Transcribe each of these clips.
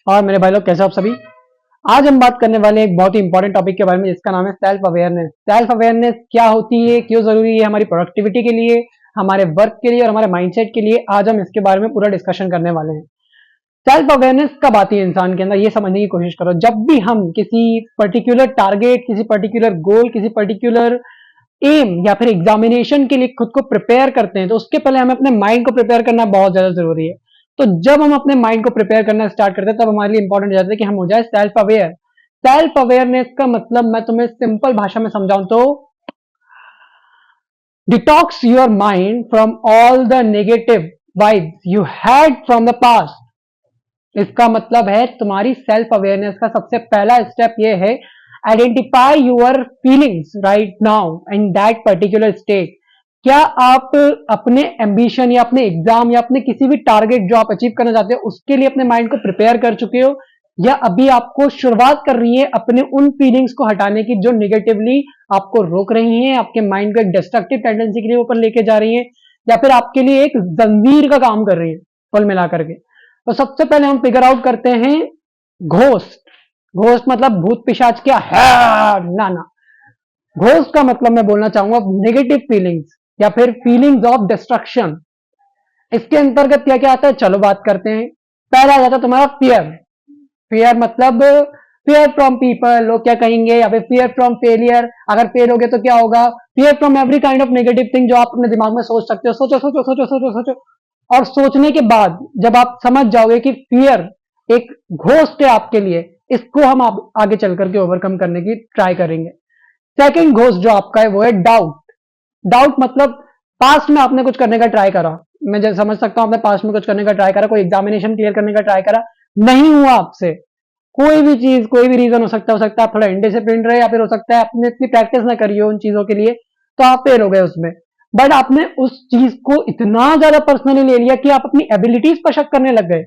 और मेरे भाई लोग कैसे हो आप सभी। आज हम बात करने वाले हैं एक बहुत ही इंपॉर्टेंट टॉपिक के बारे में जिसका नाम है सेल्फ अवेयरनेस। सेल्फ अवेयरनेस क्या होती है, क्यों जरूरी है हमारी प्रोडक्टिविटी के लिए, हमारे वर्क के लिए और हमारे माइंडसेट के लिए। आज हम इसके बारे में पूरा डिस्कशन करने वाले हैं। सेल्फ अवेयरनेस कब आती है इंसान के अंदर, ये समझने की कोशिश करो। जब भी हम किसी पर्टिकुलर टारगेट, किसी पर्टिकुलर गोल, किसी पर्टिकुलर एम या फिर एग्जामिनेशन के लिए खुद को प्रिपेयर करते हैं तो उसके पहले हमें अपने माइंड को प्रिपेयर करना बहुत ज्यादा जरूरी है। तो जब हम अपने माइंड को प्रिपेयर करना स्टार्ट करते हैं तब हमारे लिए इंपॉर्टेंट हो जाता है कि हम हो जाए सेल्फ अवेयर। सेल्फ अवेयरनेस का मतलब मैं तुम्हें सिंपल भाषा में समझाऊं तो detox your mind from all the negative vibes you had from the past. इसका मतलब है तुम्हारी सेल्फ अवेयरनेस का सबसे पहला स्टेप ये है, identify your feelings right now in that particular state. क्या आप अपने एम्बिशन या अपने एग्जाम या अपने किसी भी टारगेट जो आप अचीव करना चाहते हो उसके लिए अपने माइंड को प्रिपेयर कर चुके हो, या अभी आपको शुरुआत कर रही है अपने उन फीलिंग्स को हटाने की जो निगेटिवली आपको रोक रही हैं, आपके माइंड को एक डिस्ट्रक्टिव टेंडेंसी के लिए ऊपर लेके जा रही हैं, या फिर आपके लिए एक जंजीर का काम कर रही है कुल मिलाकर के। तो सबसे पहले हम फिगर आउट करते हैं घोस्ट। घोस्ट मतलब भूत पिशाच क्या है? ना ना, घोस्ट का मतलब मैं बोलना चाहूंगा नेगेटिव फीलिंग्स या फिर फीलिंग्स ऑफ डिस्ट्रक्शन। इसके अंतर्गत क्या क्या आता है, चलो बात करते हैं। पहला आ जाता है तुम्हारा फियर। फियर मतलब फियर फ्रॉम पीपल, लोग क्या कहेंगे, या फिर फियर फ्रॉम फेलियर, अगर फेल हो गए तो क्या होगा। Fear from every kind of negative thing जो आप अपने दिमाग में सोच सकते हो। सोचो सोचो सोचो सोचो सोचो, और सोचने के बाद जब आप समझ जाओगे कि फियर एक घोस्ट है आपके लिए, इसको हम आगे चल करके ओवरकम करने की ट्राई करेंगे। सेकंड घोस्ट जो आपका है वो है डाउट। डाउट मतलब पास्ट में आपने कुछ करने का ट्राई करा, मैं जैसे समझ सकता हूं आपने पास्ट में कुछ करने का ट्राई करा, कोई एग्जामिनेशन क्लियर करने का ट्राई करा, नहीं हुआ आपसे। कोई भी चीज, कोई भी रीजन हो सकता है आप थोड़ा इनडिसिप्लिन रहे, या फिर हो सकता है आपने इतनी प्रैक्टिस ना करी हो उन चीजों के लिए तो आप फेल हो गए उसमें। बट आपने उस चीज को इतना ज्यादा पर्सनली ले लिया कि आप अपनी एबिलिटीज पर शक करने लग गए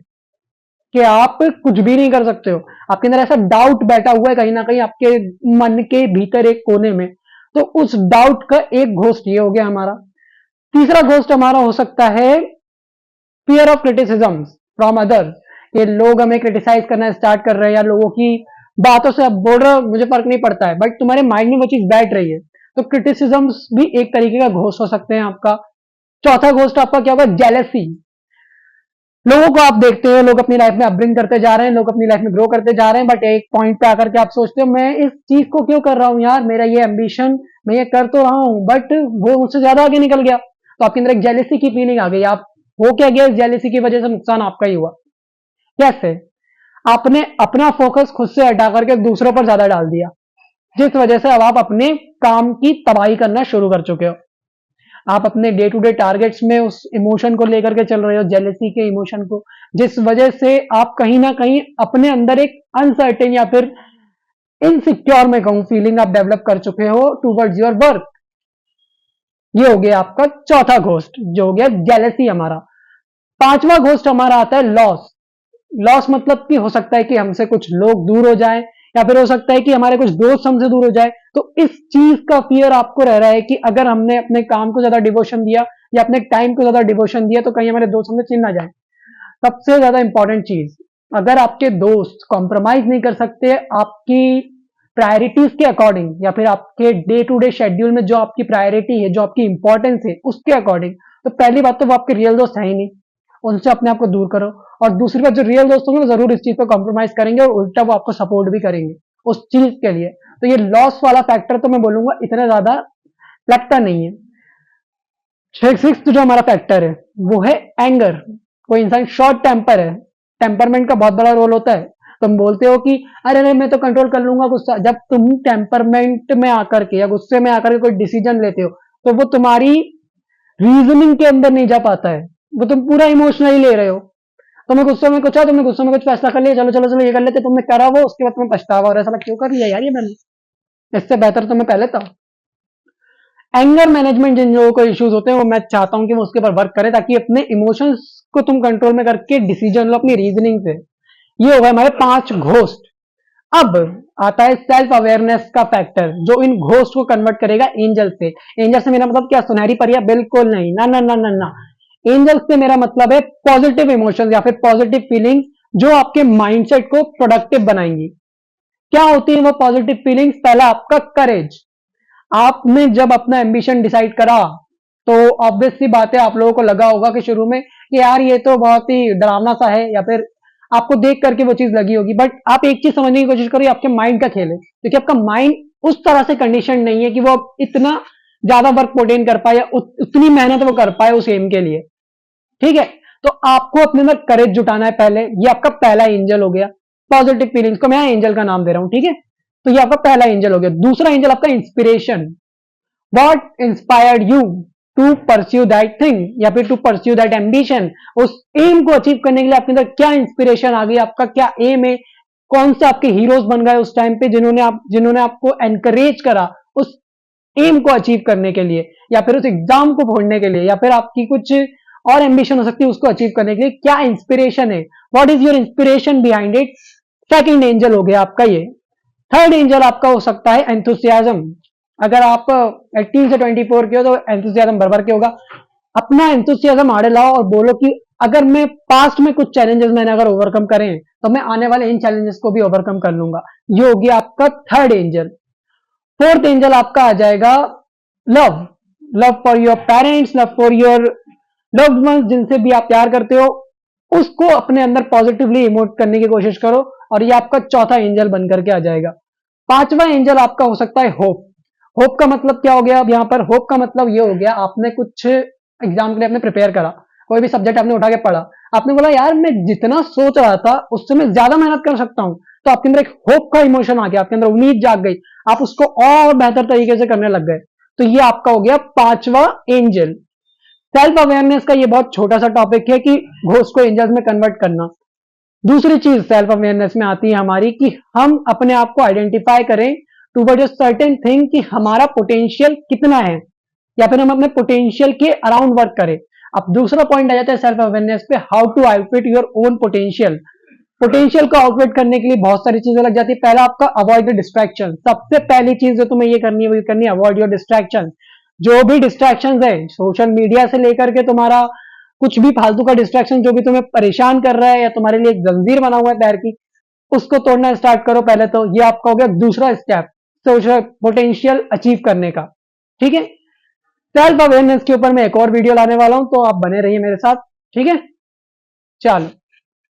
कि आप कुछ भी नहीं कर सकते हो। आपके अंदर ऐसा डाउट बैठा हुआ है कहीं ना कहीं आपके मन के भीतर एक कोने में। तो उस डाउट का एक घोस्ट ये हो गया हमारा। तीसरा घोस्ट हमारा हो सकता है fear of criticism from others. ये लोग हमें क्रिटिसाइज करना स्टार्ट कर रहे हैं या लोगों की बातों से अब बोल रहे हो, मुझे फर्क नहीं पड़ता है, बट तुम्हारे माइंड में वो चीज बैठ रही है। तो क्रिटिसिज्म भी एक तरीके का घोस्ट हो सकते हैं आपका। चौथा घोस्ट आपका क्या होगा, जेलसी। लोगों को आप देखते हो, लोग अपनी लाइफ में अपब्रिंग करते जा रहे हैं, लोग अपनी लाइफ में ग्रो करते जा रहे हैं, बट एक पॉइंट पे आकर के आप सोचते हो मैं इस चीज को क्यों कर रहा हूं यार, मेरा ये एम्बिशन मैं ये कर तो रहा हूं बट वो मुझसे ज्यादा आगे निकल गया। तो आपके अंदर एक जेलिसी की फीलिंग आ गई। आप हो क्या गया, इस जेलिसी की वजह से नुकसान आपका ही हुआ। कैसे? आपने अपना फोकस खुद से हटा करके दूसरों पर ज्यादा डाल दिया, जिस वजह से अब आप अपने काम की तबाही करना शुरू कर चुके हो। आप अपने डे टू डे टारगेट्स में उस इमोशन को लेकर के चल रहे हो, जेलेसी के इमोशन को, जिस वजह से आप कहीं ना कहीं अपने अंदर एक अनसर्टेन या फिर इनसिक्योर में कहूं फीलिंग आप डेवलप कर चुके हो टूवर्ड्स योर वर्क। ये हो गया आपका चौथा घोस्ट जो हो गया जेलेसी हमारा। पांचवा घोस्ट हमारा आता है लॉस। लॉस मतलब कि हो सकता है कि हमसे कुछ लोग दूर हो जाएं, या फिर हो सकता है कि हमारे कुछ दोस्त हमसे दूर हो जाए। तो इस चीज का फियर आपको रह रहा है कि अगर हमने अपने काम को ज्यादा डिवोशन दिया या अपने टाइम को ज्यादा डिवोशन दिया तो कहीं हमारे दोस्त हमसे चिन ना जाए। सबसे ज्यादा इंपॉर्टेंट चीज, अगर आपके दोस्त कॉम्प्रोमाइज नहीं कर सकते आपकी प्रायोरिटीज के अकॉर्डिंग, या फिर आपके डे टू डे शेड्यूल में जो आपकी प्रायोरिटी है, जो आपकी इंपॉर्टेंस है उसके अकॉर्डिंग, तो पहली बात तो वो आपके रियल दोस्त है ही नहीं, उनसे अपने आप को दूर करो। और दूसरी बात, जो रियल दोस्त होंगे वो जरूर इस चीज पर कॉम्प्रोमाइज करेंगे और उल्टा वो आपको सपोर्ट भी करेंगे उस चीज के लिए। तो ये लॉस वाला फैक्टर तो मैं बोलूंगा इतना ज्यादा लगता नहीं है। सिक्स्थ जो हमारा फैक्टर है वो है एंगर। कोई इंसान शॉर्ट टेम्पर है, टेम्परमेंट का बहुत बड़ा रोल होता है। तुम बोलते हो कि अरे अरे मैं तो कंट्रोल कर लूंगा गुस्सा, जब तुम टेम्परमेंट में आकर के या गुस्से में आकर के कोई डिसीजन लेते हो तो वो तुम्हारी रीजनिंग के अंदर नहीं जा पाता है, वो तुम पूरा इमोशनली ले रहे हो। तुम्हें गुस्से में कुछ है, तुमने गुस्से में कुछ फैसला कर लिया, चलो चलो चलो ये कर लेते, तुमने करा वो, उसके बाद तुम्हें पछतावा और ऐसा क्यों कर लिया यार ये मैंने, इससे बेहतर तो मैं पहले था। एंगर मैनेजमेंट जिन लोगों को इश्यूज होते हैं वो मैं चाहता हूं कि वो उसके ऊपर वर्क करें ताकि अपने इमोशंस को तुम कंट्रोल में करके डिसीजन लो अपनी रीजनिंग से। ये हो गए हमारे 5 घोस्ट। अब आता है सेल्फ अवेयरनेस का फैक्टर जो इन घोस्ट को कन्वर्ट करेगा एंजल से। एंजल से मेरा मतलब क्या, सुनहरी परियां? बिल्कुल नहीं, ना ना ना ना ना। एंजल से मेरा मतलब है पॉजिटिव इमोशंस या फिर पॉजिटिव फीलिंग्स जो आपके माइंडसेट को प्रोडक्टिव बनाएंगी। क्या होती है वो पॉजिटिव फीलिंग्स? पहला आपका करेज। आपने जब अपना एम्बिशन डिसाइड करा तो ऑब्वियस सी बात है, आप लोगों को लगा होगा कि शुरू में कि यार ये तो बहुत ही डरावना सा है, या फिर आपको देख करके वो चीज लगी होगी। बट आप एक चीज समझने की कोशिश करो, ये आपके माइंड का खेल है, क्योंकि आपका माइंड उस तरह से कंडीशन नहीं है कि वो इतना ज्यादा वर्क पोटेन कर पाए या उतनी मेहनत वो कर पाए उस एम के लिए। ठीक है, तो आपको अपने अंदर करेज जुटाना है पहले। ये आपका पहला एंजल हो गया। पॉजिटिव फीलिंग्स को मैं एंजल का नाम दे रहा हूं, ठीक है। तो ये आपका पहला एंजल हो गया। दूसरा एंजल आपका inspiration. What inspired you to pursue that thing, या फिर टू परस्यू दैट एम्बिशन। उस एम को अचीव करने के लिए आपके अंदर क्या इंस्पिरेशन आ गई, आपका क्या एम है, कौन से आपके हीरोज बन गए उस टाइम पे जिन्होंने आपको एनकरेज करा उस एम को अचीव करने के लिए, या फिर उस एग्जाम को फोड़ने के लिए, या फिर आपकी कुछ और एम्बिशन हो सकती है उसको अचीव करने के लिए क्या इंस्पिरेशन है। What is your inspiration behind it. Second angel हो गया आपका ये। थर्ड एंजल आपका हो सकता है एंथुसियाज्म। अगर आप 18 से 24 के हो तो एंथुसियाज्म भर भर के होगा। अपना एंथुसियाज्म आड़े लाओ और बोलो कि अगर मैं पास्ट में कुछ चैलेंजेस मैंने अगर ओवरकम करे तो मैं आने वाले इन चैलेंजेस को भी ओवरकम कर लूंगा। ये हो गया आपका थर्ड एंजल। फोर्थ एंजल आपका आ जाएगा love. Love for your parents, love for your loved ones, जिनसे भी आप प्यार करते हो उसको अपने अंदर पॉजिटिवली इमोट करने की कोशिश करो, और ये आपका चौथा एंजल बन करके आ जाएगा। पांचवा एंजल आपका हो सकता है होप। होप का मतलब क्या हो गया अब यहां पर? होप का मतलब ये हो गया, आपने कुछ एग्जाम के लिए आपने प्रिपेयर करा, कोई भी सब्जेक्ट आपने उठा के पढ़ा, आपने बोला यार मैं जितना सोच रहा था उससे मैं ज्यादा मेहनत कर सकता हूं, तो आपके अंदर एक होप का इमोशन आ गया, आपके अंदर उम्मीद जाग गई, आप उसको और बेहतर तरीके से करने लग गए। तो ये आपका हो गया पांचवा एंजल। सेल्फ अवेयरनेस का ये बहुत छोटा सा टॉपिक है कि घोस्ट को एंजल्स में कन्वर्ट करना। दूसरी चीज सेल्फ अवेयरनेस में आती है हमारी कि हम अपने आप को आइडेंटिफाई करें टूवर्ड अ सर्टेन थिंग कि हमारा पोटेंशियल कितना है, या फिर हम अपने पोटेंशियल के अराउंड वर्क करें। अब दूसरा पॉइंट आ जाता है सेल्फ अवेयरनेस पे, how to outwit your own potential. Potential को आउटविट करने के लिए बहुत सारी चीजें लग जाती है। पहला आपका अवॉइड द डिस्ट्रैक्शन। सबसे पहली चीज जो तुम्हें ये करनी है वो करनी है अवॉइड योर डिस्ट्रैक्शन। जो भी डिस्ट्रैक्शन है सोशल मीडिया से लेकर के तुम्हारा कुछ भी फालतू का डिस्ट्रैक्शन जो भी तुम्हें परेशान कर रहा है या तुम्हारे लिए एक जंजीर बना हुआ है पैर की, उसको तोड़ना स्टार्ट करो पहले। तो ये आपका हो गया दूसरा स्टेप सोशल पोटेंशियल अचीव करने का। ठीक है, सेल्फ अवेयरनेस के ऊपर मैं एक और वीडियो लाने वाला हूं, तो आप बने रहिए मेरे साथ। ठीक है, चलो।